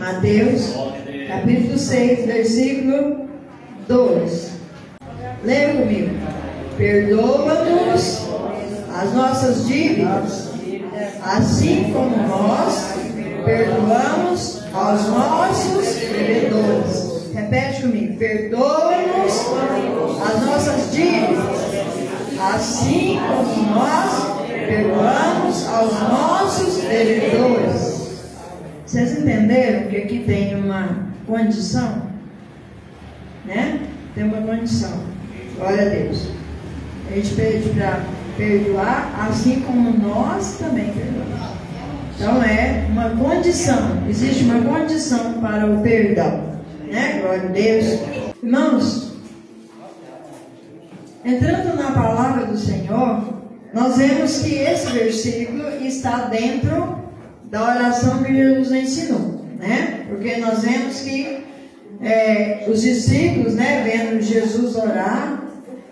Mateus, capítulo 6, versículo 2. Leia comigo. Perdoa-nos as nossas dívidas, assim como nós perdoamos aos nossos devedores. Repete comigo. Perdoa-nos as nossas dívidas, assim como nós perdoamos aos nossos devedores. Vocês entenderam que aqui tem uma condição? Né? Tem uma condição. Glória a Deus. A gente pede para perdoar, assim como nós também perdoamos. Então é uma condição. Existe uma condição para o perdão. Né? Glória a Deus. Irmãos, entrando na palavra do Senhor, nós vemos que esse versículo está dentro da oração que Jesus ensinou, né? Porque nós vemos que os discípulos, né, vendo Jesus orar,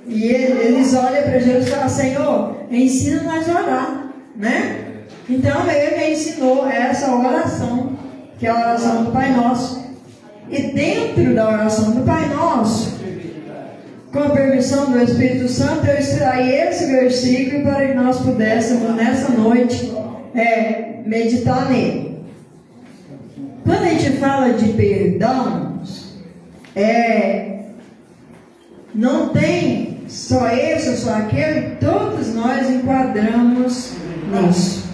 e eles olham para Jesus e falam: Senhor, ensina-nos a orar, né? Então ele ensinou essa oração, que é a oração do Pai Nosso. E dentro da oração do Pai Nosso, com a permissão do Espírito Santo, eu extraí esse versículo para que nós pudéssemos nessa noite meditar nele. Quando a gente fala de perdão, não tem só esse ou só aquele, todos nós enquadramos nisso.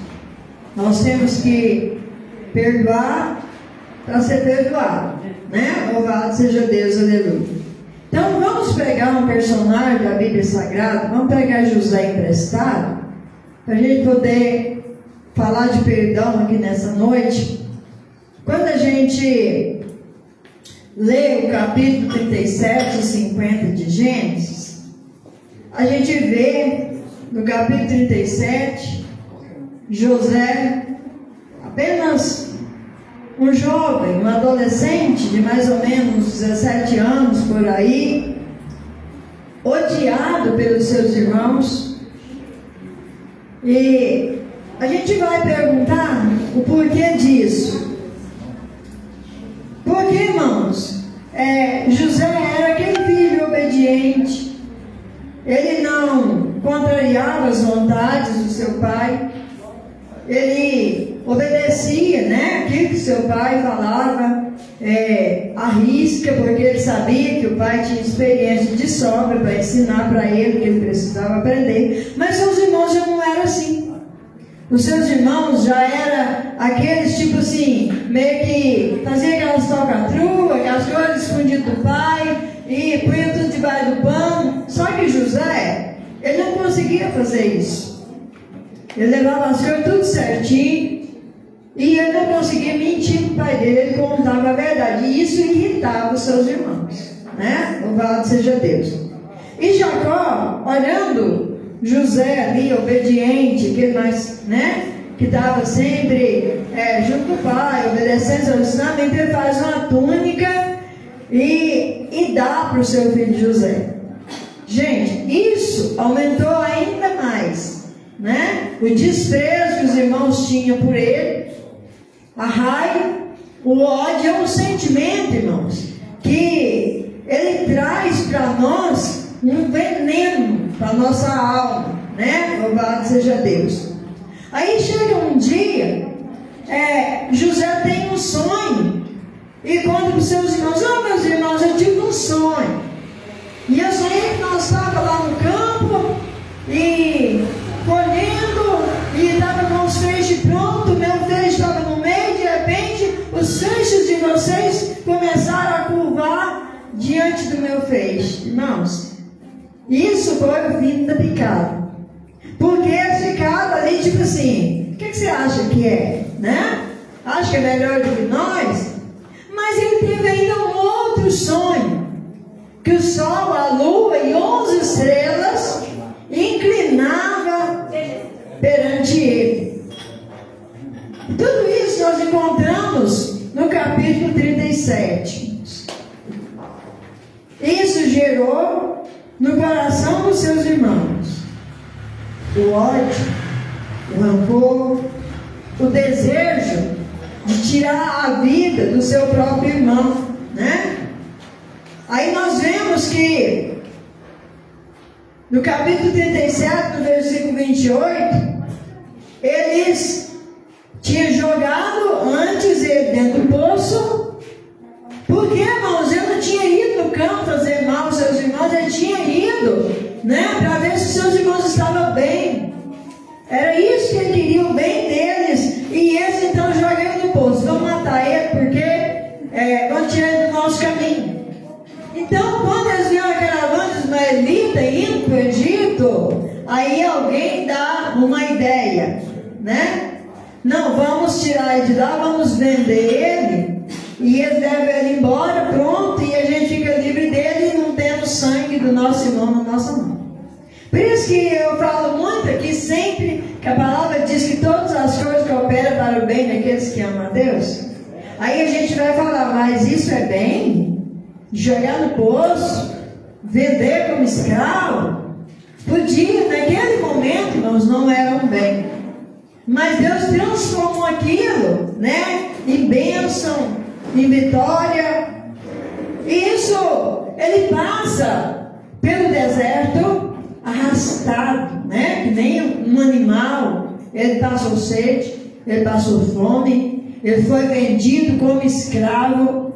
Nós temos que perdoar para ser perdoado, né? Louvado seja Deus, aleluia. Então vamos pegar um personagem da Bíblia Sagrada, vamos pegar José emprestado, para a gente poder falar de perdão aqui nessa noite. Quando a gente lê o capítulo 37 e 50 de Gênesis, a gente vê no capítulo 37, José, apenas um jovem, um adolescente de mais ou menos 17 anos por aí, odiado pelos seus irmãos. E a gente vai perguntar o porquê disso. Porque, irmãos, José era aquele filho obediente. Ele não contrariava as vontades do seu pai. Ele obedecia, né, aquilo que seu pai falava, à risca, porque ele sabia que o pai tinha experiência de sobra para ensinar para ele que ele precisava aprender. Mas seus irmãos já não eram assim. Os seus irmãos já eram aqueles tipo assim, meio que faziam aquelas tocatruas, aquelas coisas escondidas do pai, e punha tudo debaixo do pano. Só que José, ele não conseguia fazer isso. Ele levava as coisas tudo certinho, e ele não conseguia mentir para o pai dele, ele contava a verdade. E isso irritava os seus irmãos, né? Louvado seja Deus. E Jacó, olhando José ali, obediente, que estava sempre junto com o pai, obedecendo ao ensinamento, ele faz uma túnica e dá para o seu filho José. Gente, isso aumentou ainda mais, né? O desprezo que os irmãos tinham por ele, a raiva, o ódio é um sentimento, irmãos, que ele traz para nós um veneno para nossa alma, né? Louvado seja Deus. Aí chega um dia, José tem um sonho e conta para os seus irmãos: meus irmãos, eu tive um sonho, e eu sonhei que nós estávamos lá no campo e colhendo, e estava com os feixes prontos, meu feixe estava no meio, de repente os feixes de vocês começaram a curvar diante do meu feixe. Irmãos, isso foi o fim da picada. Porque eles ficaram ali tipo assim: o que você acha que é? Né? Acha que é melhor do que nós? Mas ele teve ainda um outro sonho, que o sol, a lua e 11 estrelas inclinavam perante ele. Tudo isso nós encontramos no capítulo 37. Isso gerou no coração dos seus irmãos o ódio, o rancor, o desejo de tirar a vida do seu próprio irmão, né? Aí nós vemos que no capítulo 37, no versículo 28, eles tinham jogado antes ele dentro do poço. Porque, irmãos, ele não tinha ido no campo fazer mal aos seus irmãos, ele tinha ido, né, para ver se seus irmãos estavam bem. Era isso que ele queria, o bem deles. E eles então jogam ele no poço. Vão matar ele porque vão tirar ele do nosso caminho. Então, quando eles viram a caravana dos ismaelitas indo para o Egito, aí alguém dá uma ideia, né? Não, vamos tirar ele de lá, vamos vender ele, e eles levam ele embora, pronto, e a gente fica livre dele e não temos sangue do nosso irmão na nossa mão. Por isso que eu falo muito aqui sempre, que a palavra diz que todas as coisas cooperam para o bem daqueles que amam a Deus. Aí a gente vai falar, mas isso é bem? Jogar no poço, vender como escravo? Podia, naquele momento, irmãos, não era um bem. Mas Deus transformou aquilo, né, em bênção, em vitória. Isso, ele passa pelo deserto arrastado, né, que nem um animal. Ele passou sede, ele passou fome, ele foi vendido como escravo,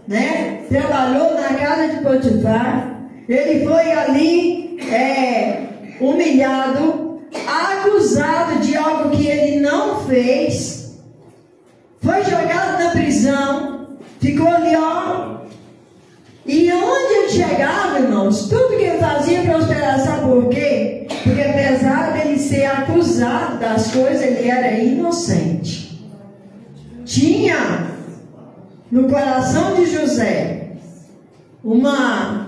né, trabalhou na casa de Potifar. Ele foi ali humilhado, acusado de algo que ele não fez, foi jogado na prisão, ficou ali, ó. E onde ele chegava, irmãos, tudo que ele fazia prosperar. Sabe por quê? Porque apesar dele ser acusado das coisas, ele era inocente. Tinha no coração de José uma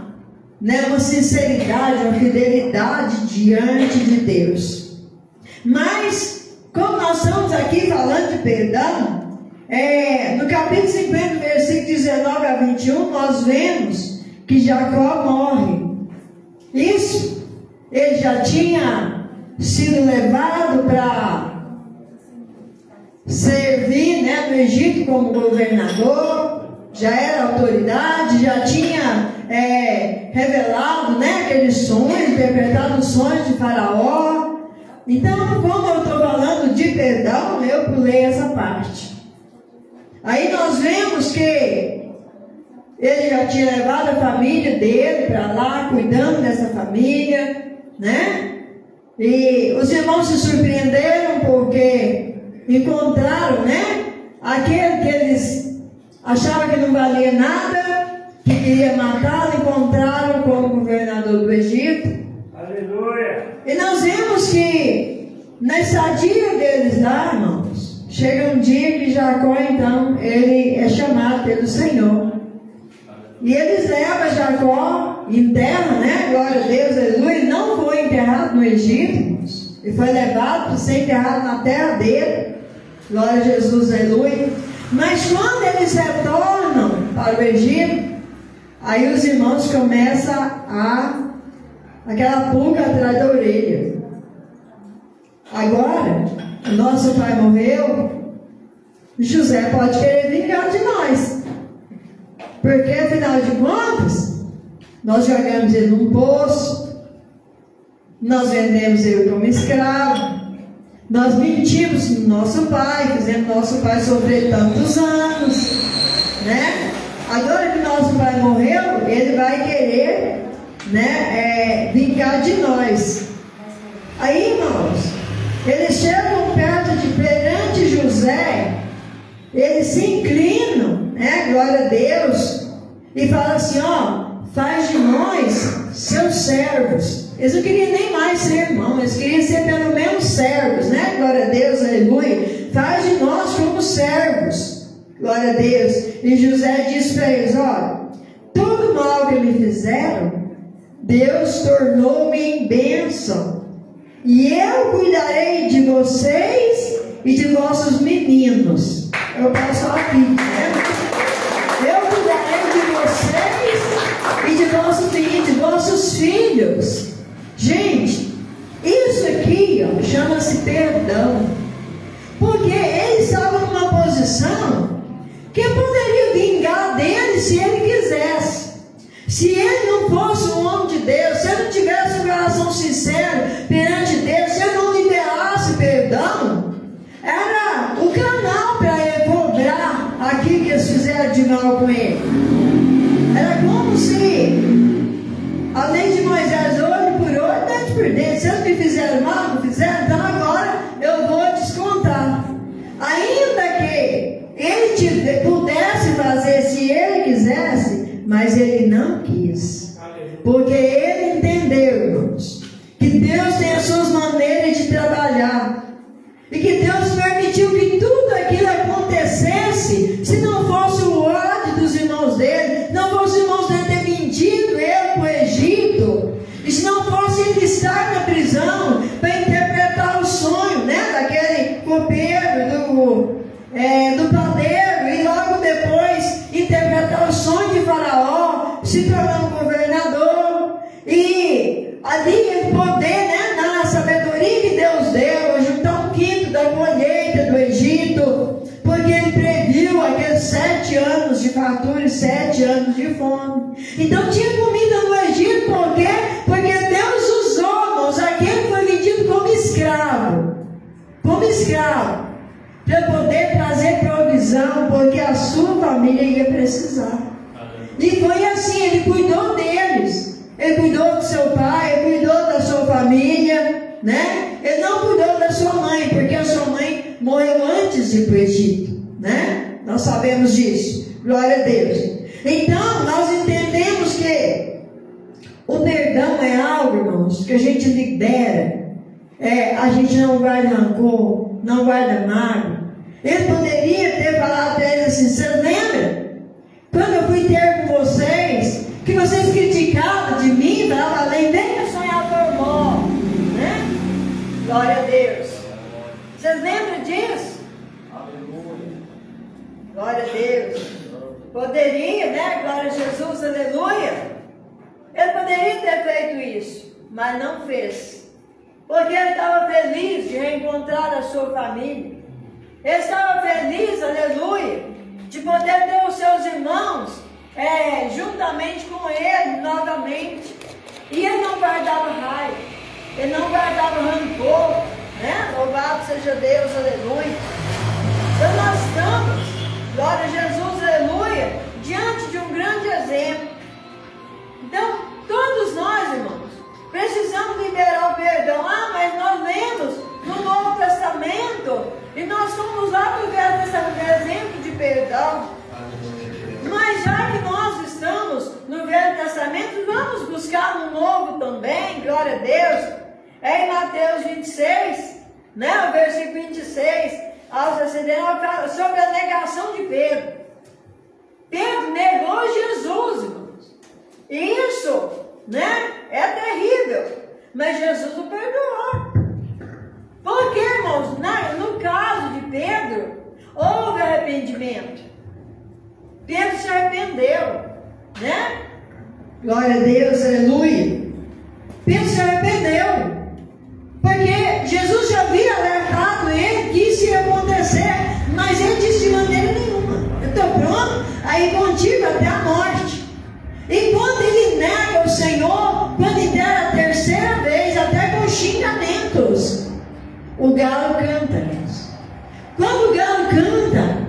sinceridade, uma fidelidade diante de Deus. Mas, como nós estamos aqui falando de perdão, no capítulo 50, versículo 19 a 21, nós vemos que Jacó morre. Isso, ele já tinha sido levado para servir, né, no Egito como governador, já era autoridade, já tinha revelado, né, aqueles sonhos, interpretado os sonhos de Faraó. Então, como eu estou falando de perdão, eu pulei essa parte. Aí nós vemos que ele já tinha levado a família dele para lá, cuidando dessa família, né? E os irmãos se surpreenderam porque encontraram, né, aquele que eles achavam que não valia nada, que queria matá-lo, encontraram como governador do Egito. Aleluia! E nós vemos que na estadia deles lá, irmãos, chega um dia que Jacó, então, ele é chamado pelo Senhor. E eles levam Jacó, enterram, né? Glória a Deus, aleluia. Ele não foi enterrado no Egito, irmãos. Ele foi levado para ser enterrado na terra dele. Glória a Jesus, aleluia. Mas quando eles retornam para o Egito, aí os irmãos começam aquela pulga atrás da orelha. Agora, o nosso pai morreu, José pode querer vingar de nós. Porque, afinal de contas, nós jogamos ele num poço, nós vendemos ele como escravo, nós mentimos no nosso pai, fizemos nosso pai sofrer tantos anos, né? Agora que nosso pai morreu, ele vai querer, né, vingar de nós. Aí, irmãos, eles chegam perante José, eles se inclinam, né, glória a Deus, e falam assim, ó, faz de nós seus servos. Eles não queriam nem mais ser irmãos, eles queriam ser pelo menos servos, né, glória a Deus, aleluia. Faz de nós como servos, glória a Deus. E José disse para eles, ó, todo mal que me fizeram, Deus tornou-me em bênção, e eu cuidarei de vocês e de vossos meninos. Eu passo aqui, né? Eu cuidarei de vocês e de vossos meninos, de vossos filhos. Gente, isso aqui, ó, chama-se perdão. Porque eles estavam numa posição dele se ele quisesse. Se ele não fosse um homem de Deus, se ele não tivesse um coração sincero perante Deus, se ele não liberasse perdão, era o canal para ele cobrar aquilo que eles fizeram de mal com ele. Era como se a lei de Moisés, olho por olho, dente por dente. Se eles me fizeram mal, não fizeram, então agora eu vou descontar. Ainda que ele pudesse fazer se ele quisesse, mas ele não quis. Porque ele entendeu, irmãos, que Deus tem as suas maneiras de trabalhar. E que Deus permitiu que tudo aquilo acontecesse, se não fosse o ódio dos irmãos dele, não fosse os irmãos dele ter mentido ele para o Egito, e se não fosse ele estar na prisão para interpretar o sonho, né, daquele copeiro, do padeiro, e logo depois interpretar o sonho de Faraó, se tornar um governador, e ali ele poder, né, na sabedoria que Deus deu, juntar um quinto da colheita do Egito, porque ele previu aqueles 7 anos de fartura e 7 anos de fome. Então tinha comida no Egito, por quê? Porque Deus usou, irmãos, aquele que foi vendido como escravo, para poder trazer provisão, porque a sua família ia precisar. E foi assim, ele cuidou deles. Ele cuidou do seu pai, ele cuidou da sua família, né? Ele não cuidou da sua mãe, porque a sua mãe morreu antes de ir para o Egito, né? Nós sabemos disso. Glória a Deus. Então, nós entendemos que o perdão é algo, irmãos, que a gente libera. A gente não guarda rancor, não guarda mágoa. Ele poderia ter falado para eles assim: você lembra? Quando eu fui ter com vocês, que vocês criticavam de mim, falavam além, venha sonhador morre, né? Glória a Deus. Vocês lembram disso? Aleluia. Glória a Deus. Poderia, né? Glória a Jesus, aleluia. Ele poderia ter feito isso, mas não fez. Porque ele estava feliz de reencontrar a sua família. Ele estava feliz, aleluia, de poder ter os seus irmãos juntamente com ele novamente. E ele não guardava raiva, ele não guardava rancor, né? Louvado seja Deus, aleluia. Então nós estamos, glória a Jesus, aleluia, diante de um grande exemplo. Então, todos nós, irmãos, precisamos liberar o perdão. Mas nós lemos no Novo Testamento e nós somos lá no Velho Testamento, exemplo de perdão. Mas já que nós estamos no Velho Testamento, vamos buscar no Novo também, glória a Deus. Em Mateus 26, né, o versículo 26 aos 69, fala sobre a negação de Pedro. Pedro negou Jesus, irmãos. Isso, né, é terrível. Mas Jesus o perdoou. Por quê, irmãos? No caso de Pedro, houve arrependimento. Pedro se arrependeu, né? Glória a Deus, aleluia. Pedro se arrependeu. Porque Jesus já havia alertado ele que isso ia acontecer. Mas ele disse de maneira nenhuma: eu estou pronto a ir contigo até a morte. E quando ele nega o Senhor, quando ele der a terceira vez, até com xingamentos, o galo canta, irmãos. Quando o galo canta,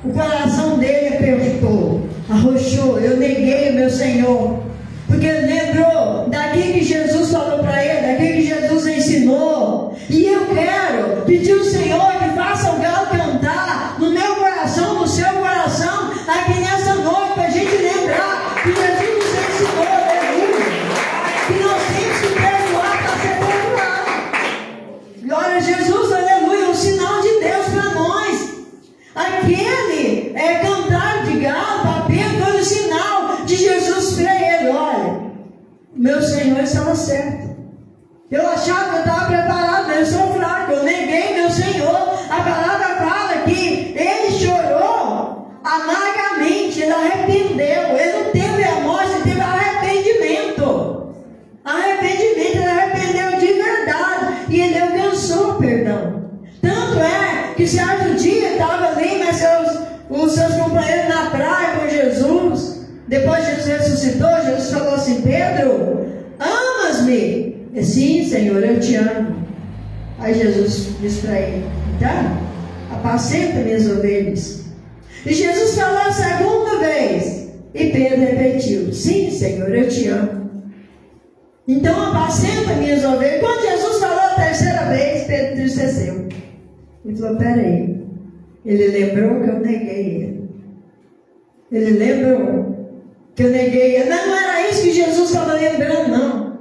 o coração dele apertou, arrochou. Eu neguei o meu Senhor, porque ele lembrou daquilo que Jesus falou para ele, daquilo que Jesus ensinou. E eu quero pedir ao Senhor que faça o galo cantar no meu coração, no seu coração, aqui nessa noite, para a gente lembrar que Jesus nos ensinou, aleluia, que nós temos que perdoar para ser perdoado. Glória a Jesus, aleluia, um sinal de Deus para nós. Aquele cantar de galo para Pedro foi um sinal de Jesus para ele. Olha, meu Senhor estava certo. Eu achava que eu estava preparado, mas eu sou fraco, eu neguei meu Senhor. A palavra fala que ele chorou amargamente, ele arrependeu, ele não teve remorso, ele teve arrependimento. Arrependimento, ele arrependeu de verdade e ele alcançou o perdão. Tanto é que certo dia estava ali, mas os seus companheiros na praia com Jesus. Depois Jesus ressuscitou, Jesus falou assim: Pedro, amas-me? Sim, Senhor, eu te amo. Aí Jesus disse para ele: então, apacenta minhas ovelhas. E Jesus falou a segunda vez, e Pedro repetiu: sim, Senhor, eu te amo. Então apacenta minhas ovelhas. Quando Jesus falou a terceira vez, Pedro entristeceu. Ele falou: peraí. Ele lembrou que eu neguei ele. Ele lembrou que eu neguei ele. Não era isso que Jesus estava lembrando, não.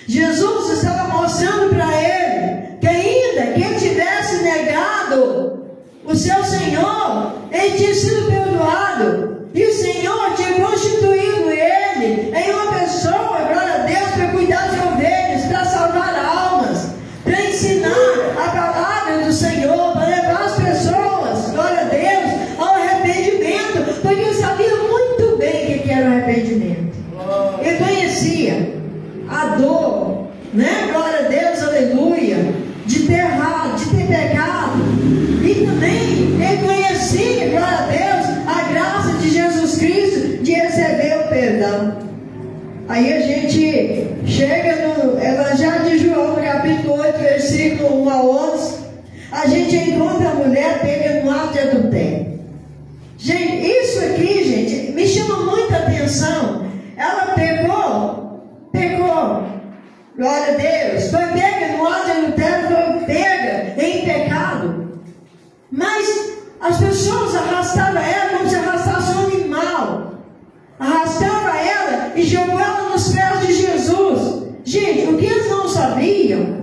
Jesus estava mostrando para ele que ainda que ele tivesse negado o seu Senhor, ele tinha sido perdoado. E o Senhor tinha constituído ele em uma pessoa, glória a Deus, para cuidar de ovelhas, para salvar almas, para ensinar a palavra do Senhor, para levar as pessoas, glória a Deus, ao arrependimento, porque ele sabia muito bem o que era o arrependimento. Ele conhecia a dor, né? Glória a Deus, aleluia, de ter errado, de ter pecado. E também ele conhecia, glória a Deus, a graça de Jesus Cristo de receber o perdão. Aí a gente chega no Evangelho de João, no capítulo 8, versículo 1 a 11. A gente encontra a mulher pega no ato de adultério. Gente, isso aqui, gente, me chama muita atenção. Ela pecou, glória a Deus, foi pega no ato de adultério, foi pega em pecado. Mas as pessoas arrastavam ela como se arrastasse um animal. Arrastava ela e jogou ela nos pés de Jesus. Gente, o que eles não sabiam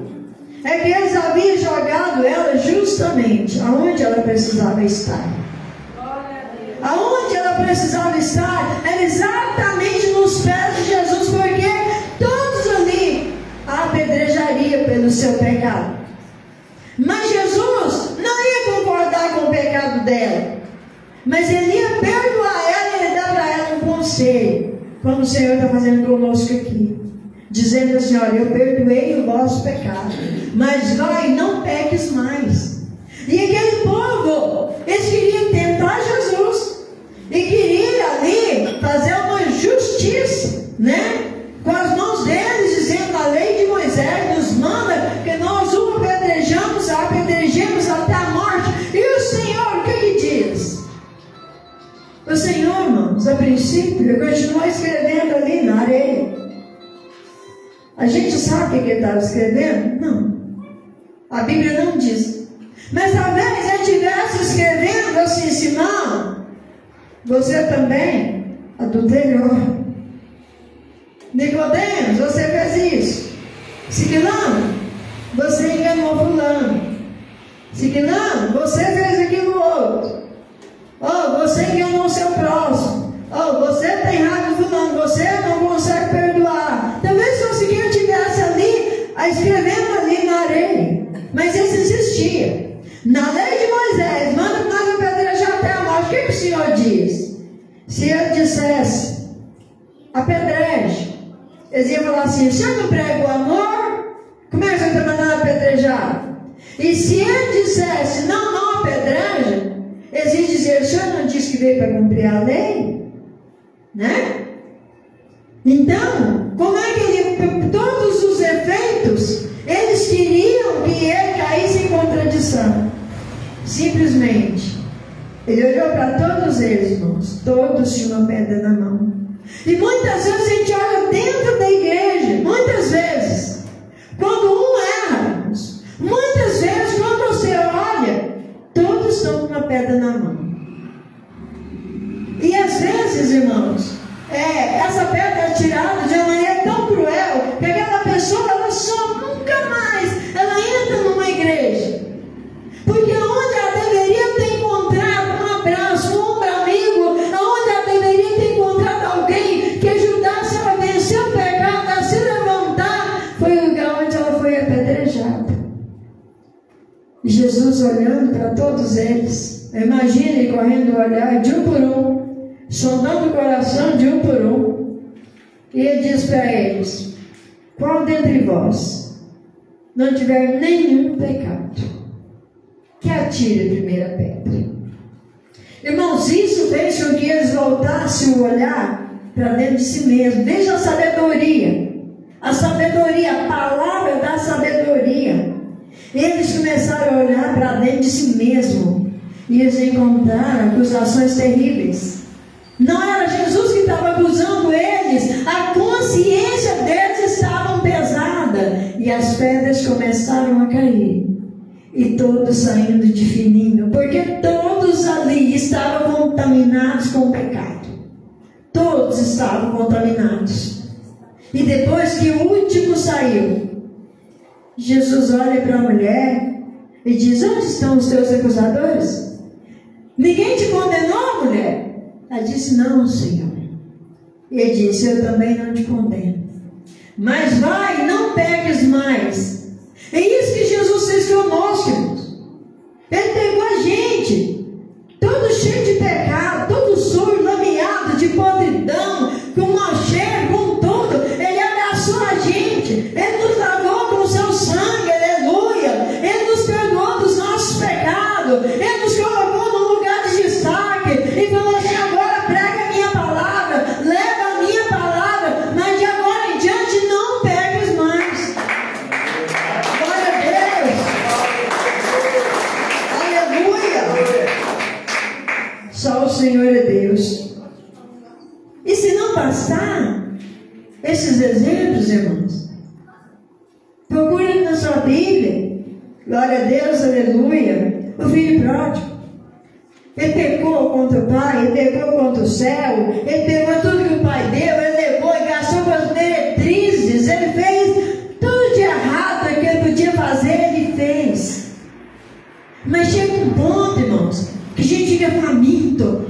é que eles haviam jogado ela justamente aonde ela precisava estar. Aonde ela precisava estar era exatamente nos pés de Jesus, porque todos ali a apedrejaria pelo seu pecado. Mas Jesus não ia concordar com o pecado dela, mas ele ia perdoar ela e ia dar para ela um conselho, como o Senhor está fazendo conosco aqui, dizendo assim: olha, eu perdoei o vosso pecado, mas vai, não peques mais. E aquele povo, eles queriam tentar Jesus e queriam ali fazer uma justiça, né? Com as mãos deles, dizendo: a lei de Moisés nos manda que nós o apedrejamos até a morte. E o Senhor, o que diz? O Senhor, irmãos, a princípio, continuou escrevendo ali na areia. A gente sabe o que ele estava escrevendo? Não. A Bíblia não diz. Mas talvez ele estivesse escrevendo assim: Simão, você também adulterou. Nicodemos, você fez isso. Ciclano, você enganou fulano. Ciclano, você fez aquilo outro. Oh, você enganou seu próximo. Oh, você tem raiva de fulano, você não consegue perdoar. Talvez o seguinte estivesse ali, escrevendo ali na areia. Mas isso existia. Na lei de Moisés, manda que nós apedrejar até a morte. O que o Senhor diz? Se ele dissesse: apedreje, eles iam falar assim: o Senhor não prega o amor? Como é que você está mandando apedrejar? E se ele dissesse: não apedreja, eles iam dizer: o Senhor não disse que veio para cumprir a lei? Né? Então, como é que ele, todos os efeitos, eles queriam que ele caísse em contradição. Simplesmente, ele olhou para todos eles, irmãos. Todos tinham uma pedra na mão. E muitas vezes a gente olha dentro da igreja, muitas vezes, quando um erra, irmãos, muitas vezes quando você olha, todos estão com uma pedra na mão. E às vezes, irmãos, essa pedra é tirada de uma maneira tão cruel que aquela pessoa, ela só nunca mais, ela entra numa igreja. Porque onde ela deveria ter encontrado um abraço, um ombro amigo, onde ela deveria ter encontrado alguém que ajudasse ela a vencer o pecado, a se levantar, foi o lugar onde ela foi apedrejada. E Jesus olhando para todos eles, imagine ele correndo o olhar de um por um, sondando o coração de um por um, e ele diz para eles: qual dentre vós não tiver nenhum pecado, que atire a primeira pedra. Irmãos, isso fez com que eles voltassem o olhar para dentro de si mesmo. Veja a sabedoria, a palavra da sabedoria. Eles começaram a olhar para dentro de si mesmo e eles encontraram acusações terríveis. Não era Jesus que estava acusando eles, a consciência deles estava pesada e as pedras começaram a cair. E todos saindo de fininho, porque todos ali estavam contaminados com o pecado. Todos estavam contaminados. E depois que o último saiu, Jesus olha para a mulher e diz: onde estão os teus acusadores? Ninguém te condenou, mulher? Ela disse: não, Senhor. Ele disse: eu também não te condeno, mas vai, não peques mais. É isso que Jesus fez conosco, irmãos. Ele pegou a gente, todo cheio de pecado, todo sujo, lameado, de podridão, com mau cheiro, com tudo. Ele abraçou a gente, Ele nos lavou com o seu sangue, aleluia. Ele nos perdoou dos nossos pecados, Ele nos colocou num lugar de destaque e falou assim: agora prega a minha palavra, leva a minha palavra, mas de agora em diante não peques mais. Glória a Deus, aleluia. Só o Senhor é Deus. E se não bastar esses exemplos, irmãos, procure na sua Bíblia. Glória a Deus, aleluia. O filho pródigo, ele pecou contra o pai, ele pecou contra o céu, ele pegou tudo que o pai deu, ele levou e gastou com as meretrizes, ele fez tudo de errado que ele podia fazer, ele fez. Mas chega um ponto, irmãos, que a gente fica faminto,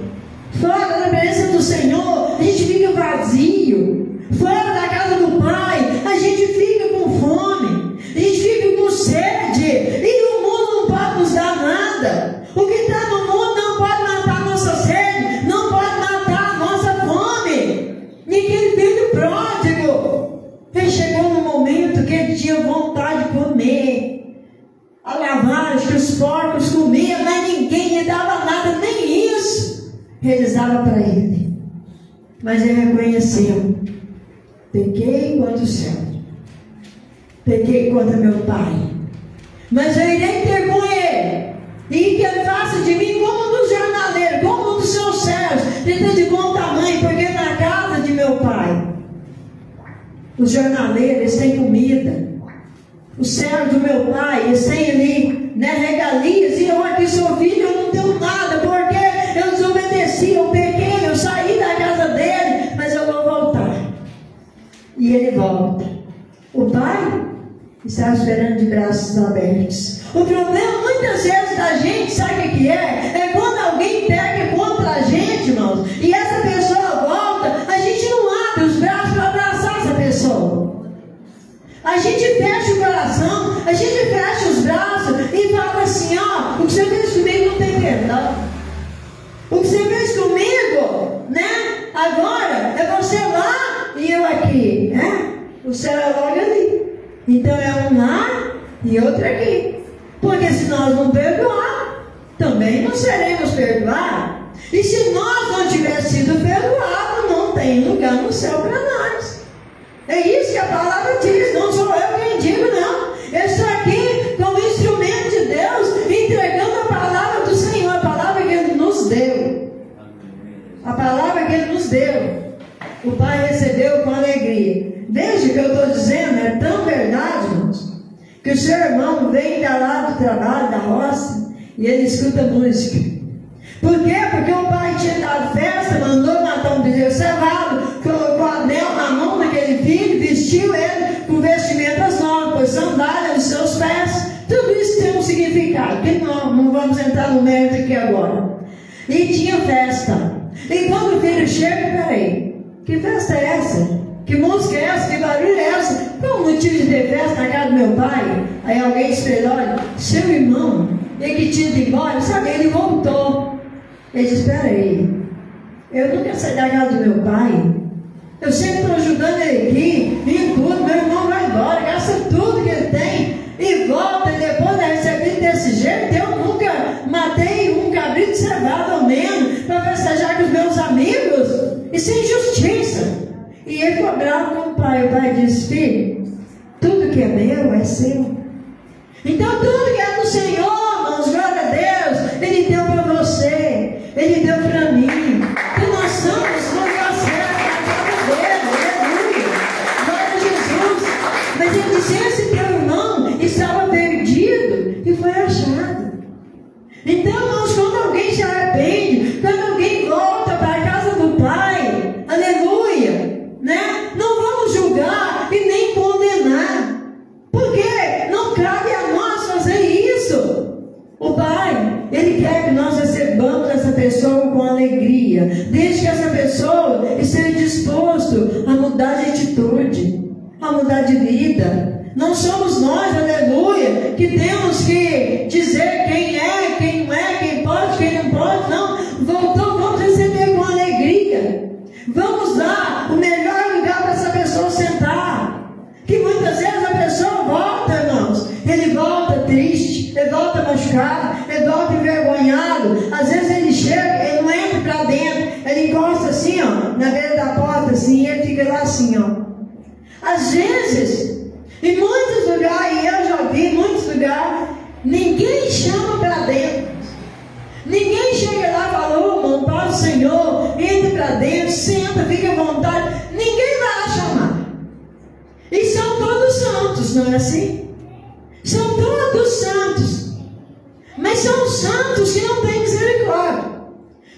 fora da presença do Senhor, a gente fica vazio, fora da casa do Pai, a gente fica com fome, a gente fica com sede, e o mundo não pode nos dar nada. O que está no mundo não pode matar a nossa sede, não pode matar a nossa fome. E aquele filho pródigo, ele chegou no momento que ele tinha vontade de comer a lavagem que os porcos comiam, mas ninguém lhe dava nada, nem isso eles davam para ele. Mas ele reconheceu: pequei contra o céu, pequei contra meu pai, mas eu irei ter com ele, e que ele faça de mim como um dos jornaleiros, como um dos seus servos, tenta de bom tamanho, porque na casa de meu pai os jornaleiros têm comida, os servos do meu pai, eles têm ali, né, regalias, e eu aqui sou filho, eu não tenho nada, porque eu desobedeci, eu pequei, eu saí da casa dele, mas eu vou voltar. E ele volta. O pai está esperando de braços abertos. O problema muitas vezes da gente, sabe o que é? É quando alguém pega contra a gente, irmãos, e essa pessoa volta, a gente não abre os braços para abraçar essa pessoa. A gente fecha o coração, a gente fecha os braços e fala assim: ó, o que você fez comigo não tem perdão. O que você fez comigo, né? Agora é você lá e eu aqui, né? O céu é logo ali. Então é um lá e outro aqui. Porque se nós não perdoar, também não seremos perdoados. E se nós não tivermos sido perdoados, não tem lugar no céu para nós. É isso que a palavra diz, não sou eu quem digo, não. Eu estou aqui como instrumento de Deus, entregando a palavra do Senhor, a palavra que Ele nos deu. A palavra que Ele nos deu. O Pai recebeu com alegria. Veja o que eu estou dizendo, é tão verdade, irmãos, que o seu irmão vem da lá do trabalho, da roça, e ele escuta música. Por quê? Porque o pai tinha dado festa, mandou matar um bezerro cevado, colocou anel na mão daquele filho, vestiu ele com vestimentas novas, pôs sandália nos seus pés. Tudo isso tem um significado, que não vamos entrar no mérito aqui agora. E tinha festa. E quando o filho chega, peraí, que festa é essa? Que música é essa? Que barulho é essa? Qual o motivo de ter festa na casa do meu pai? Aí alguém espelhou: olha, seu irmão, ele que tinha ido embora, sabe, ele voltou. Ele disse: espera aí, eu nunca saí da casa do meu pai, eu sempre estou ajudando ele aqui, em tudo, meu irmão vai embora, gasta tudo que ele tem, e volta, e depois é recebido desse jeito. Eu nunca matei um cabrito cevado ao menos, para festejar com os meus amigos. Isso é injustiça. E ele ficou bravo com o pai. O pai disse: filho, tudo que é meu é seu. Então tudo que é do Senhor, irmãos, glória a Deus, Ele deu para você, Ele deu para mim. Que nós somos no lugar certo, na casa dele, aleluia, glória a Jesus. Mas ele disse: esse teu irmão estava perdido e foi achado. Então, irmãos, quando alguém se arrepende, quando alguém volta para a casa do Pai, aleluia, né? Não vamos julgar e nem condenar, porque não cabe a nós fazer isso. O Pai, Ele quer que nós recebamos essa pessoa com alegria, desde que essa pessoa esteja disposto a mudar de atitude, a mudar de vida. Não somos nós, aleluia, que temos que dizer quem é, quem não é, quem pode, quem não pode. Não, voltou, vamos receber com alegria. Vamos dar o melhor lugar para essa pessoa sentar. Que muitas vezes a pessoa volta, irmãos, ele volta triste, ele volta machucado, ele volta envergonhado. Às vezes ele chega, ele não entra para dentro, ele encosta assim, ó, na beira da porta, assim, e ele fica lá assim, ó. Às vezes, em muitos lugares, e eu já vi em muitos lugares, ninguém chama para dentro. Ninguém chega lá e fala: ô irmão, paz do Senhor, entre para dentro, senta, fica à vontade. Ninguém vai lá chamar. E são todos santos, não é assim? São todos santos. Mas são santos que não têm misericórdia.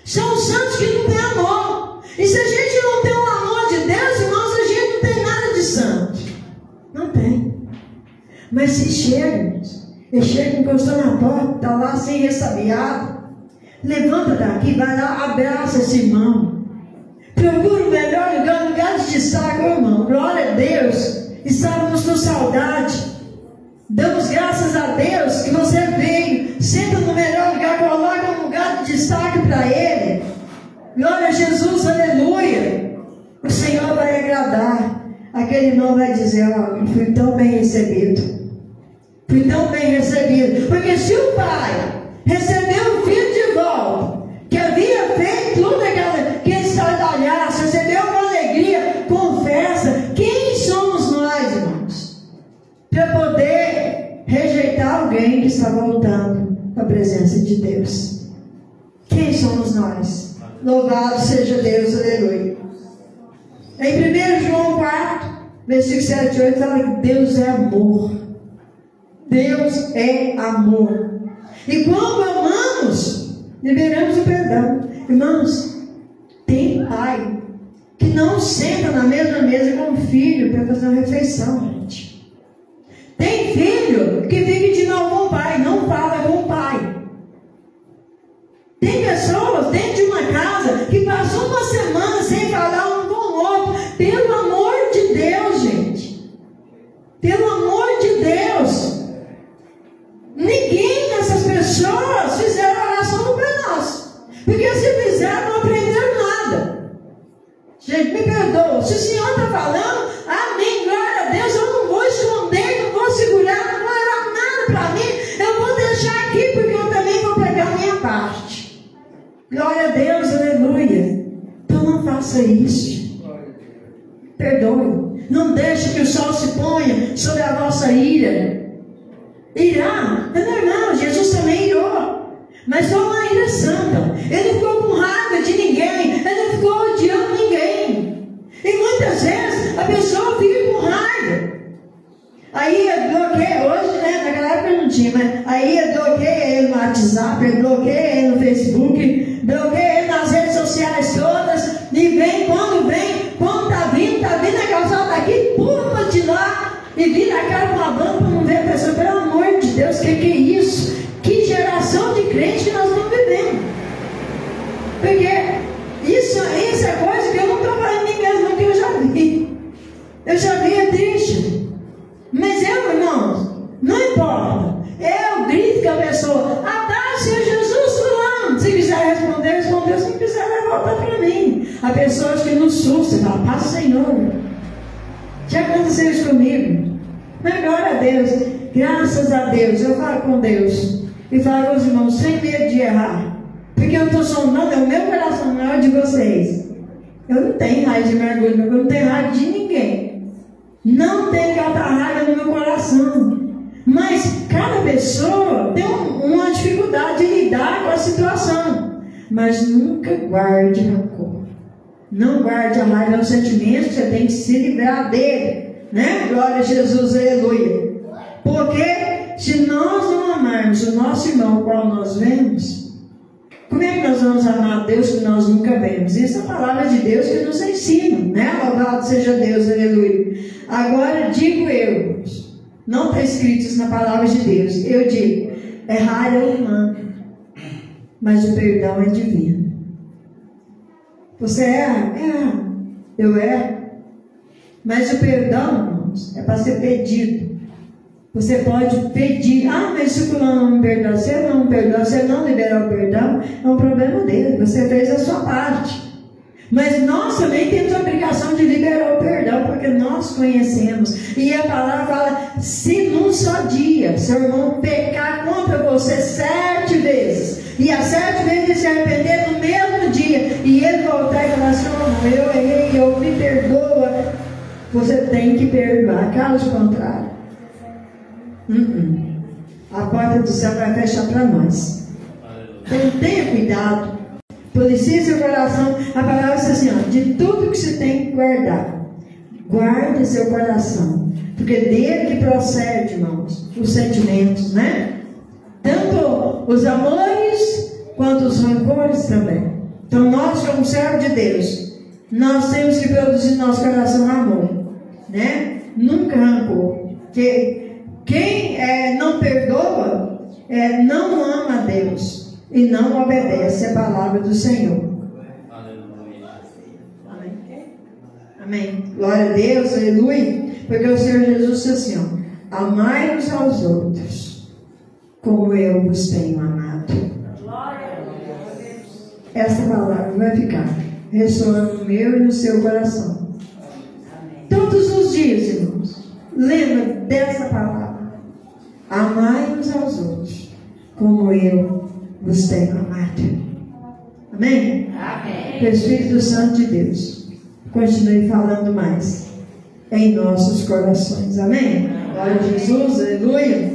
São santos que não têm amor. E se a gente não tem o amor de Deus, irmãos, a gente não tem nada de santo. Não tem. Mas se chega, ele chega, encostou na porta, está lá assim, ressabiado, levanta daqui, vai lá, abraça esse irmão, procura o melhor lugar, lugar de destaque, irmão, glória a Deus. Estávamos com saudade, damos graças a Deus que você veio, senta no melhor lugar, coloca um lugar de destaque para Ele. Glória a Jesus, aleluia. O Senhor vai agradar. Aquele irmão vai dizer: ó, fui tão bem recebido. Fui tão bem recebido. Porque se o pai recebeu o filho de volta, que havia feito tudo aquele estardalhaço, recebeu com alegria, confessa, quem somos nós, irmãos, para poder rejeitar alguém que está voltando à presença de Deus? Quem somos nós? Louvado seja Deus, aleluia. Em 1 João 4, versículo 7 e 8, fala que Deus é amor. Deus é amor. E quando amamos, liberamos o perdão. Irmãos, tem pai que não senta na mesma mesa com o filho para fazer uma refeição, gente. Tem filho que vive de novo com o pai, não fala com o pai. Tem pessoas dentro de uma casa que passou uma semana sem falar um com o outro. Pelo amor de Deus, gente. Pelo amor de Deus. Ninguém dessas pessoas fizeram oração para nós. Porque se fizeram, não aprenderam nada. Gente, me perdoa. Se o Senhor está falando, amém, glória a Deus, eu não vou esconder, não vou segurar, não vou orar nada para mim. Eu vou deixar aqui porque eu também vou pegar a minha parte. Glória a Deus, aleluia. Então não faça isso. Perdoe. Não deixe que o sol se ponha sobre a vossa ira. Irá, é normal, Jesus também irou. Mas foi uma ira santa. Ele não ficou com raiva de ninguém. Ele não ficou odiando ninguém. E muitas vezes a pessoa fica com raiva. Aí eu bloqueio, hoje, né, naquela época não tinha, mas aí eu bloqueio ele no WhatsApp, eu bloqueio ele no Facebook, bloqueio ele nas redes sociais todas, e vem, quando tá vindo a calçada daqui, pula de lá, e vira a cara com a banda para não ver a pessoa. Pelo amor de Deus, que é isso? Que geração de crente que nós estamos vivendo? Porque isso é coisa que eu não estou falando em mim mesmo, que eu já vi. Eu já vi, é triste. Mas eu, irmãos, não importa. Eu grito com a pessoa: tá, Senhor Jesus fulano. Se quiser responder, respondeu. Se não quiser, vai voltar para mim. A pessoa que nos susta, fala: paz, Senhor. Já aconteceu isso comigo. Mas glória a Deus, graças a Deus, eu falo com Deus e falo com os irmãos sem medo de errar, porque eu estou sondando, é o meu coração, não é o de vocês. Eu não tenho raiva de mergulho, eu não tenho raiva de ninguém. Não tem aquela raiva no meu coração. Mas cada pessoa tem uma dificuldade de lidar com a situação. Mas nunca guarde rancor. Não guarde a raiva, é um sentimento que você tem que se livrar dele. Né? Glória a Jesus, aleluia. Porque se nós não amarmos o nosso irmão, qual nós vemos, como é que nós vamos amar a Deus que nós nunca vemos? Isso é a palavra de Deus que nos ensina, né? Louvado seja Deus, aleluia. Agora digo eu, não está escrito isso na palavra de Deus. Eu digo, errar é humano, mas o perdão é divino. Você erra? Erra. Eu erro. Mas o perdão, irmãos, é para ser pedido. Você pode pedir, mas se o fulano não me perdoa, se ele não me perdoa, se ele não liberar o perdão, é um problema dele, você fez a sua parte. Mas nós também temos a obrigação de liberar o perdão, porque nós conhecemos. E a palavra fala, se num só dia, seu irmão pecar contra você 7 vezes, e as 7 vezes se arrepender no mesmo dia, e ele voltar e falar assim, eu errei, eu me perdoa, você tem que perdoar, caso contrário. A porta do céu vai fechar para nós. Então tenha cuidado. Policie seu coração. A palavra diz assim, de tudo que se tem que guardar, guarde seu coração, porque dele que procede, irmãos, os sentimentos, né? Tanto os amores quanto os rancores também. Então nós, como servos de Deus, nós temos que produzir no nosso coração amor, né? Nunca rancor. Porque quem não perdoa não ama a Deus e não obedece a palavra do Senhor. Amém. Glória a Deus, aleluia. Porque o Senhor Jesus disse assim, amai-vos aos outros como eu vos tenho amado. Essa palavra vai ficar ressoando no meu e no seu coração. Todos os dias, irmãos, lembra dessa palavra. Amai-vos aos outros como eu vos tenho amado. Amém? Amém. Que o Espírito Santo de Deus continue falando mais em nossos corações. Amém? Glória a Jesus, aleluia.